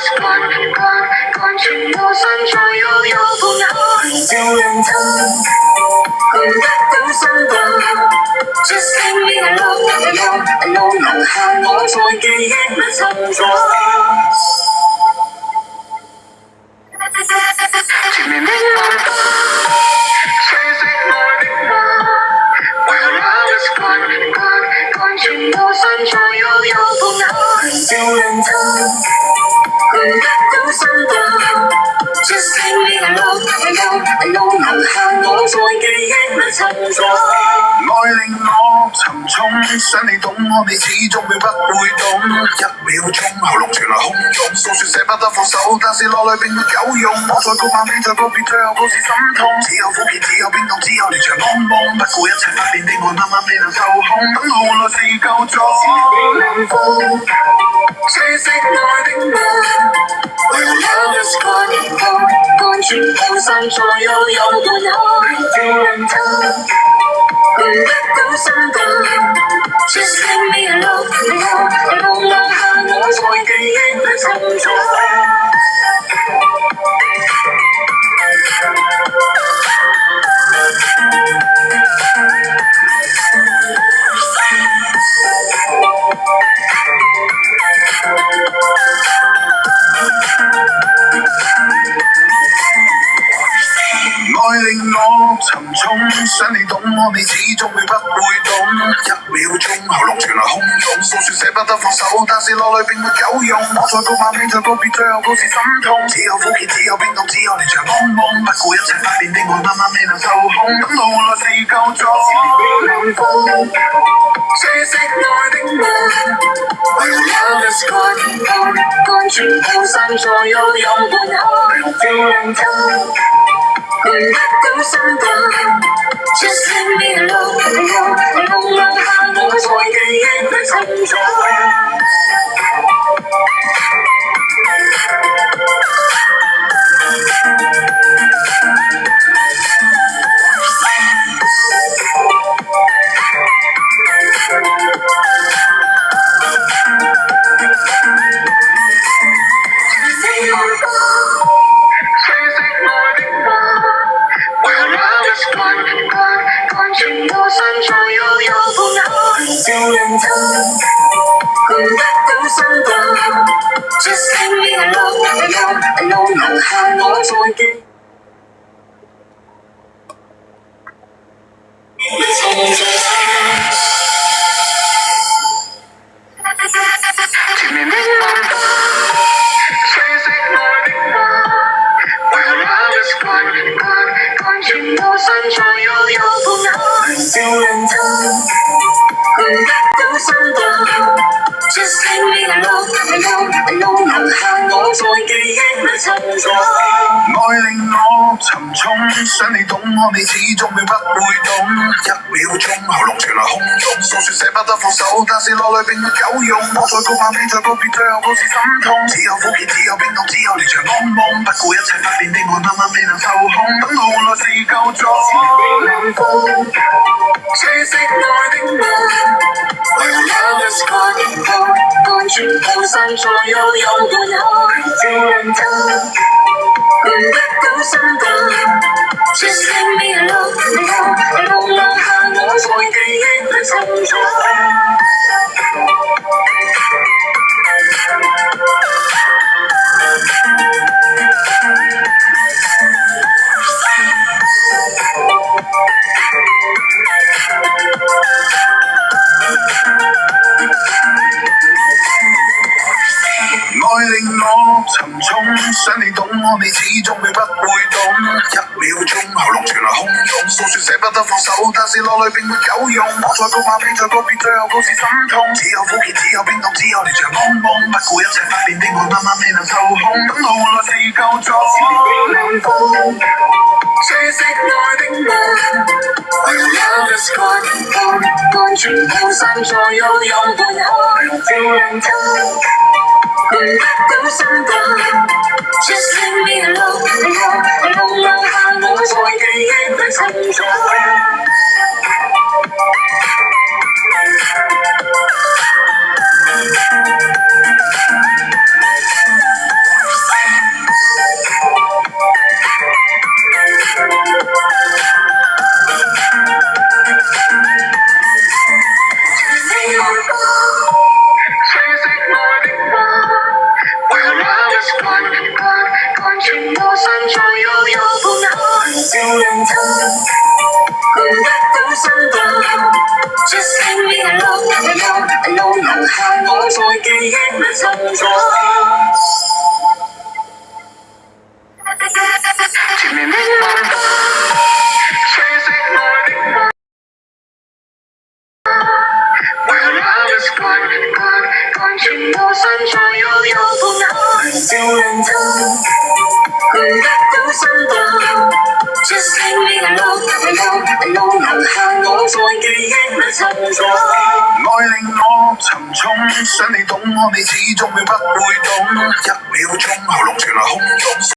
趕全部身在悠悠半海，照亮他，換得到心動。Just leave me alone, alone, alone， 留下我在記憶裏尋找。前面的浪花，吹熄愛的花。When love is gone， 趕全部身在悠悠半海，照亮他，換得到心動。Just leave me alone, alone, alone， 留下我在記憶裏尋找。愛令我沉重，想你懂我，你始終會不會懂。一秒鐘，喉嚨傳來洶湧，訴說捨不得放手，但是落淚並沒有用。我在高喊，你在告別，最後都是心痛。只有苦澀，只有冰凍，只有連場噩夢。不顧一切不變的愛，慢慢未能受控。等到換來是夠咗。冷風吹熄愛的夢。When love is gone， 趕全部散在悠悠半海，照亮他，換得到心動。Just leave me alone, alone, alone， 留下我在記憶裏尋找。愛令我沉重，想你懂我，你始終會不會懂。一秒鐘，喉嚨傳來洶湧，訴說捨不得放手，但是落淚並沒有用。我在高喊，你在告別，最後都是心痛。只有苦澀，只有冰凍，只有連場噩夢。不顧一切不變的愛，慢慢未能受控。等到換來是夠咗。冷風吹熄愛的夢。When love is gone， 趕全部散在悠悠半海，照亮他，換得到心動。Just leave me alone, alone, alone， 留下我在記憶裏尋找。趕全部散在悠悠半海，照亮他，換得到心動。Just leave me alone, alone, alone， 留下我在記憶裏尋找。前面的浪花，吹熄愛的花。When love is gone， 趕全部散在悠悠半海，照亮他，換得到心動。Just leave me alone, alone, alone， 留下我在記憶裏尋找。愛令我沉重，想你懂我，你始終會不會懂。一秒鐘，喉嚨傳來洶湧，訴說捨不得放手，但是落淚並沒有用。我在高喊，你在告別，最後都是心痛。只有苦澀，只有冰凍，只有連場噩夢。不顧一切不變的愛，慢慢未能受控。等到換來是夠咗。冷風吹熄愛的夢。When love is gone， 趕全部散在悠悠半海，照亮他，換得到心動。Just leave me alone, alone, alone， 留下我在記憶裏尋找。愛令我沉重，想你懂我，你始終會不會懂。一秒鐘，喉嚨傳來洶湧，訴說捨不得放手，但是落淚並沒有用。我在高喊，你在告別，最後都是心痛。只有苦澀，只有冰凍，只有連場噩夢。不顧一切不變的愛，慢慢未能受控。等到換來是夠咗。冷風吹熄愛的夢。When love is gone， 趕全部散在悠悠半海，照亮他，換得到心動。Just leave me alone, alone, alone， 留下我在記憶裏尋找。人疼，換得到心動。Just leave me alone, alone, alone， 留下我在記憶裏尋找。前面的晚花，吹熄愛的夢。Where love is gone, gone, gone， 全部散在悠悠風海。笑人疼，換得到心動。Just leave me alone, alone, alone， 留下我在記憶裏尋找。愛令我沉重，想你懂我，你始終永不會懂。一秒鐘，喉嚨傳來洶湧。